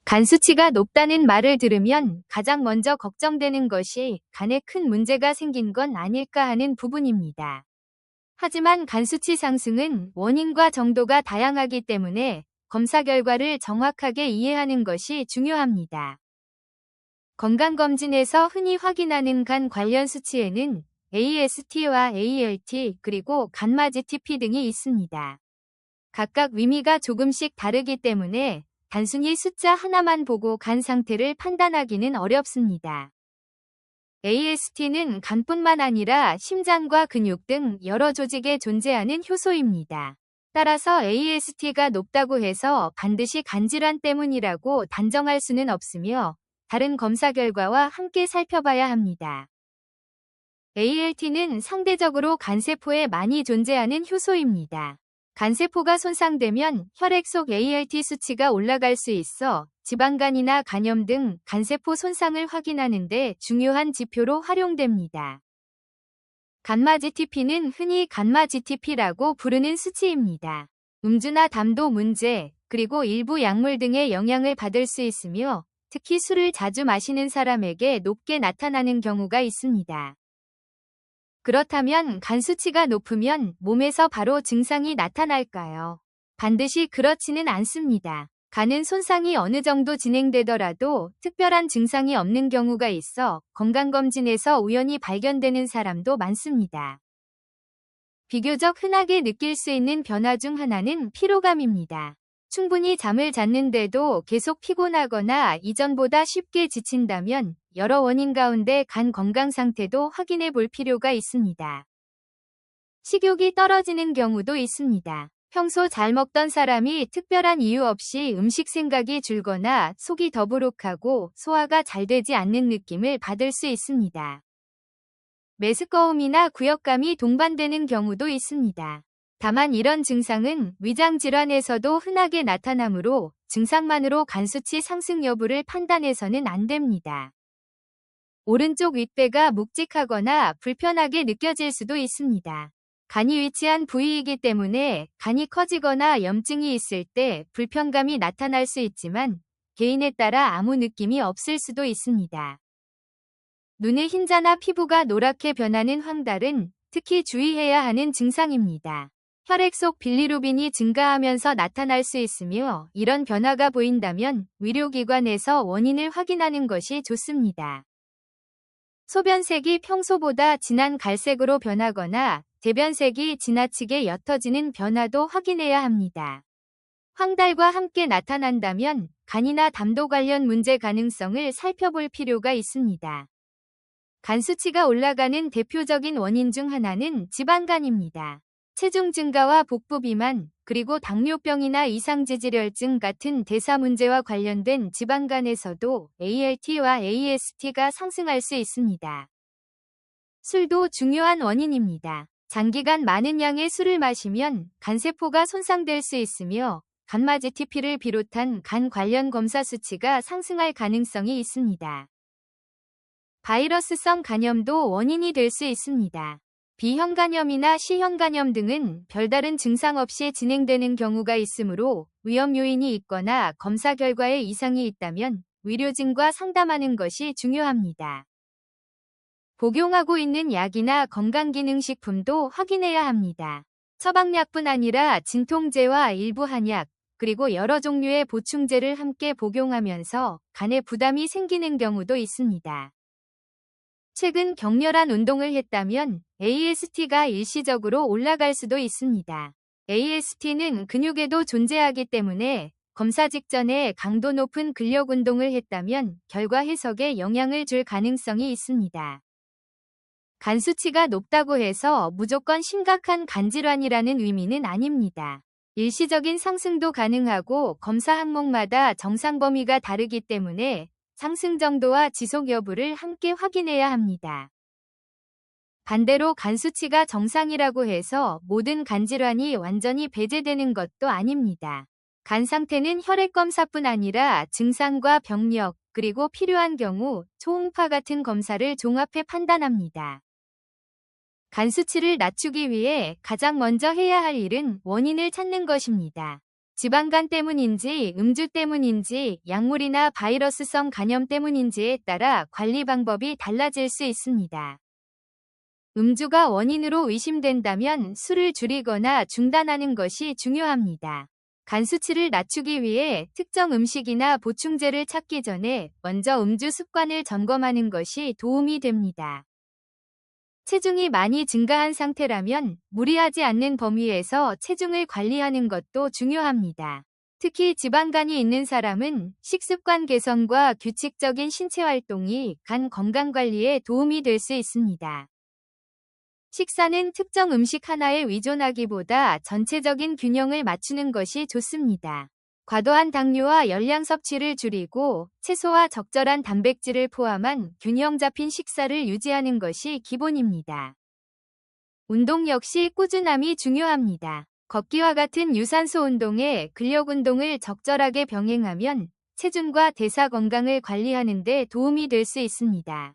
간 수치가 높다는 말을 들으면 가장 먼저 걱정되는 것이 간에 큰 문제가 생긴 건 아닐까 하는 부분입니다. 하지만 간 수치 상승은 원인과 정도가 다양하기 때문에 검사 결과를 정확하게 이해하는 것이 중요합니다. 건강검진에서 흔히 확인하는 간 관련 수치에는 AST와 ALT 그리고 간마 GTP 등이 있습니다. 각각 의미가 조금씩 다르기 때문에 단순히 숫자 하나만 보고 간 상태를 판단하기는 어렵습니다. AST는 간뿐만 아니라 심장과 근육 등 여러 조직에 존재하는 효소입니다. 따라서 AST가 높다고 해서 반드시 간질환 때문이라고 단정할 수는 없으며 다른 검사 결과와 함께 살펴봐야 합니다. ALT는 상대적으로 간세포에 많이 존재하는 효소입니다. 간세포가 손상되면 혈액 속 ALT 수치가 올라갈 수 있어 지방간이나 간염 등 간세포 손상을 확인하는 데 중요한 지표로 활용됩니다. 간마 GTP는 흔히 간마 GTP라고 부르는 수치입니다. 음주나 담도 문제, 그리고 일부 약물 등의 영향을 받을 수 있으며 특히 술을 자주 마시는 사람에게 높게 나타나는 경우가 있습니다. 그렇다면 간 수치가 높으면 몸에서 바로 증상이 나타날까요? 반드시 그렇지는 않습니다. 간은 손상이 어느 정도 진행되더라도 특별한 증상이 없는 경우가 있어 건강검진에서 우연히 발견되는 사람도 많습니다. 비교적 흔하게 느낄 수 있는 변화 중 하나는 피로감입니다. 충분히 잠을 잤는데도 계속 피곤하거나 이전보다 쉽게 지친다면 여러 원인 가운데 간 건강 상태도 확인해 볼 필요가 있습니다. 식욕이 떨어지는 경우도 있습니다. 평소 잘 먹던 사람이 특별한 이유 없이 음식 생각이 줄거나 속이 더부룩하고 소화가 잘 되지 않는 느낌을 받을 수 있습니다. 메스꺼움이나 구역감이 동반되는 경우도 있습니다. 다만 이런 증상은 위장 질환에서도 흔하게 나타나므로 증상만으로 간 수치 상승 여부를 판단해서는 안 됩니다. 오른쪽 윗배가 묵직하거나 불편하게 느껴질 수도 있습니다. 간이 위치한 부위이기 때문에 간이 커지거나 염증이 있을 때 불편감이 나타날 수 있지만 개인에 따라 아무 느낌이 없을 수도 있습니다. 눈의 흰자나 피부가 노랗게 변하는 황달은 특히 주의해야 하는 증상입니다. 혈액 속 빌리루빈이 증가하면서 나타날 수 있으며 이런 변화가 보인다면 의료기관에서 원인을 확인하는 것이 좋습니다. 소변색이 평소보다 진한 갈색으로 변하거나 대변색이 지나치게 옅어지는 변화도 확인해야 합니다. 황달과 함께 나타난다면 간이나 담도 관련 문제 가능성을 살펴볼 필요가 있습니다. 간 수치가 올라가는 대표적인 원인 중 하나는 지방간입니다. 체중 증가와 복부 비만, 그리고 당뇨병이나 이상지질혈증 같은 대사 문제와 관련된 지방간에서도 ALT와 AST가 상승할 수 있습니다. 술도 중요한 원인입니다. 장기간 많은 양의 술을 마시면 간세포가 손상될 수 있으며 간마 GTP를 비롯한 간 관련 검사 수치가 상승할 가능성이 있습니다. 바이러스성 간염도 원인이 될 수 있습니다. B형 간염이나 C형 간염 등은 별다른 증상 없이 진행되는 경우가 있으므로 위험 요인이 있거나 검사 결과에 이상이 있다면 의료진과 상담하는 것이 중요합니다. 복용하고 있는 약이나 건강기능식품도 확인해야 합니다. 처방약뿐 아니라 진통제와 일부 한약, 그리고 여러 종류의 보충제를 함께 복용하면서 간에 부담이 생기는 경우도 있습니다. 최근 격렬한 운동을 했다면 AST가 일시적으로 올라갈 수도 있습니다. AST는 근육에도 존재하기 때문에 검사 직전에 강도 높은 근력 운동을 했다면 결과 해석에 영향을 줄 가능성이 있습니다. 간 수치가 높다고 해서 무조건 심각한 간질환이라는 의미는 아닙니다. 일시적인 상승도 가능하고 검사 항목마다 정상 범위가 다르기 때문에 상승 정도와 지속 여부를 함께 확인해야 합니다. 반대로 간 수치가 정상이라고 해서 모든 간질환이 완전히 배제되는 것도 아닙니다. 간 상태는 혈액 검사뿐 아니라 증상과 병력, 그리고 필요한 경우 초음파 같은 검사를 종합해 판단합니다. 간 수치를 낮추기 위해 가장 먼저 해야 할 일은 원인을 찾는 것입니다. 지방간 때문인지 음주 때문인지 약물이나 바이러스성 간염 때문인지에 따라 관리 방법이 달라질 수 있습니다. 음주가 원인으로 의심된다면 술을 줄이거나 중단하는 것이 중요합니다. 간 수치를 낮추기 위해 특정 음식이나 보충제를 찾기 전에 먼저 음주 습관을 점검하는 것이 도움이 됩니다. 체중이 많이 증가한 상태라면 무리하지 않는 범위에서 체중을 관리하는 것도 중요합니다. 특히 지방간이 있는 사람은 식습관 개선과 규칙적인 신체 활동이 간 건강 관리에 도움이 될 수 있습니다. 식사는 특정 음식 하나에 의존하기보다 전체적인 균형을 맞추는 것이 좋습니다. 과도한 당류와 열량 섭취를 줄이고 채소와 적절한 단백질을 포함한 균형 잡힌 식사를 유지하는 것이 기본입니다. 운동 역시 꾸준함이 중요합니다. 걷기와 같은 유산소 운동에 근력 운동을 적절하게 병행하면 체중과 대사 건강을 관리하는 데 도움이 될 수 있습니다.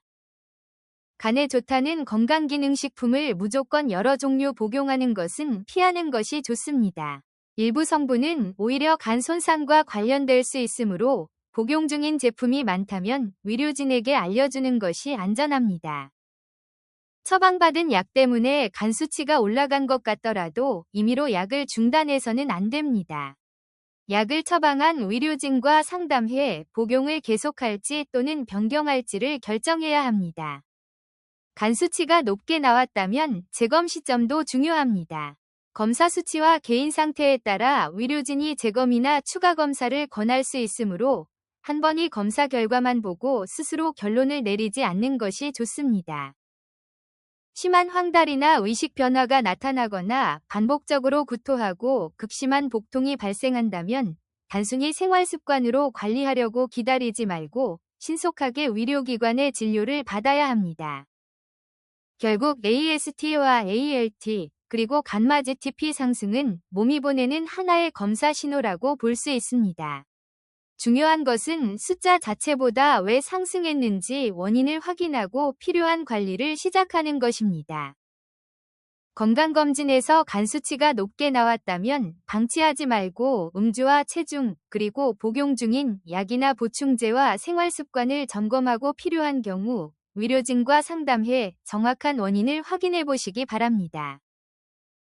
간에 좋다는 건강기능식품을 무조건 여러 종류 복용하는 것은 피하는 것이 좋습니다. 일부 성분은 오히려 간 손상과 관련될 수 있으므로 복용 중인 제품이 많다면 의료진에게 알려주는 것이 안전합니다. 처방받은 약 때문에 간 수치가 올라간 것 같더라도 임의로 약을 중단해서는 안 됩니다. 약을 처방한 의료진과 상담해 복용을 계속할지 또는 변경할지를 결정해야 합니다. 간 수치가 높게 나왔다면 재검 시점도 중요합니다. 검사 수치와 개인 상태에 따라 의료진이 재검이나 추가 검사를 권할 수 있으므로 한 번의 검사 결과만 보고 스스로 결론을 내리지 않는 것이 좋습니다. 심한 황달이나 의식 변화가 나타나거나 반복적으로 구토하고 극심한 복통이 발생한다면 단순히 생활 습관으로 관리하려고 기다리지 말고 신속하게 의료기관의 진료를 받아야 합니다. 결국 AST와 ALT, 그리고 간마-GTP 상승은 몸이 보내는 하나의 검사 신호라고 볼 수 있습니다. 중요한 것은 숫자 자체보다 왜 상승했는지 원인을 확인하고 필요한 관리를 시작하는 것입니다. 건강검진에서 간 수치가 높게 나왔다면 방치하지 말고 음주와 체중, 그리고 복용 중인 약이나 보충제와 생활 습관을 점검하고 필요한 경우 의료진과 상담해 정확한 원인을 확인해 보시기 바랍니다.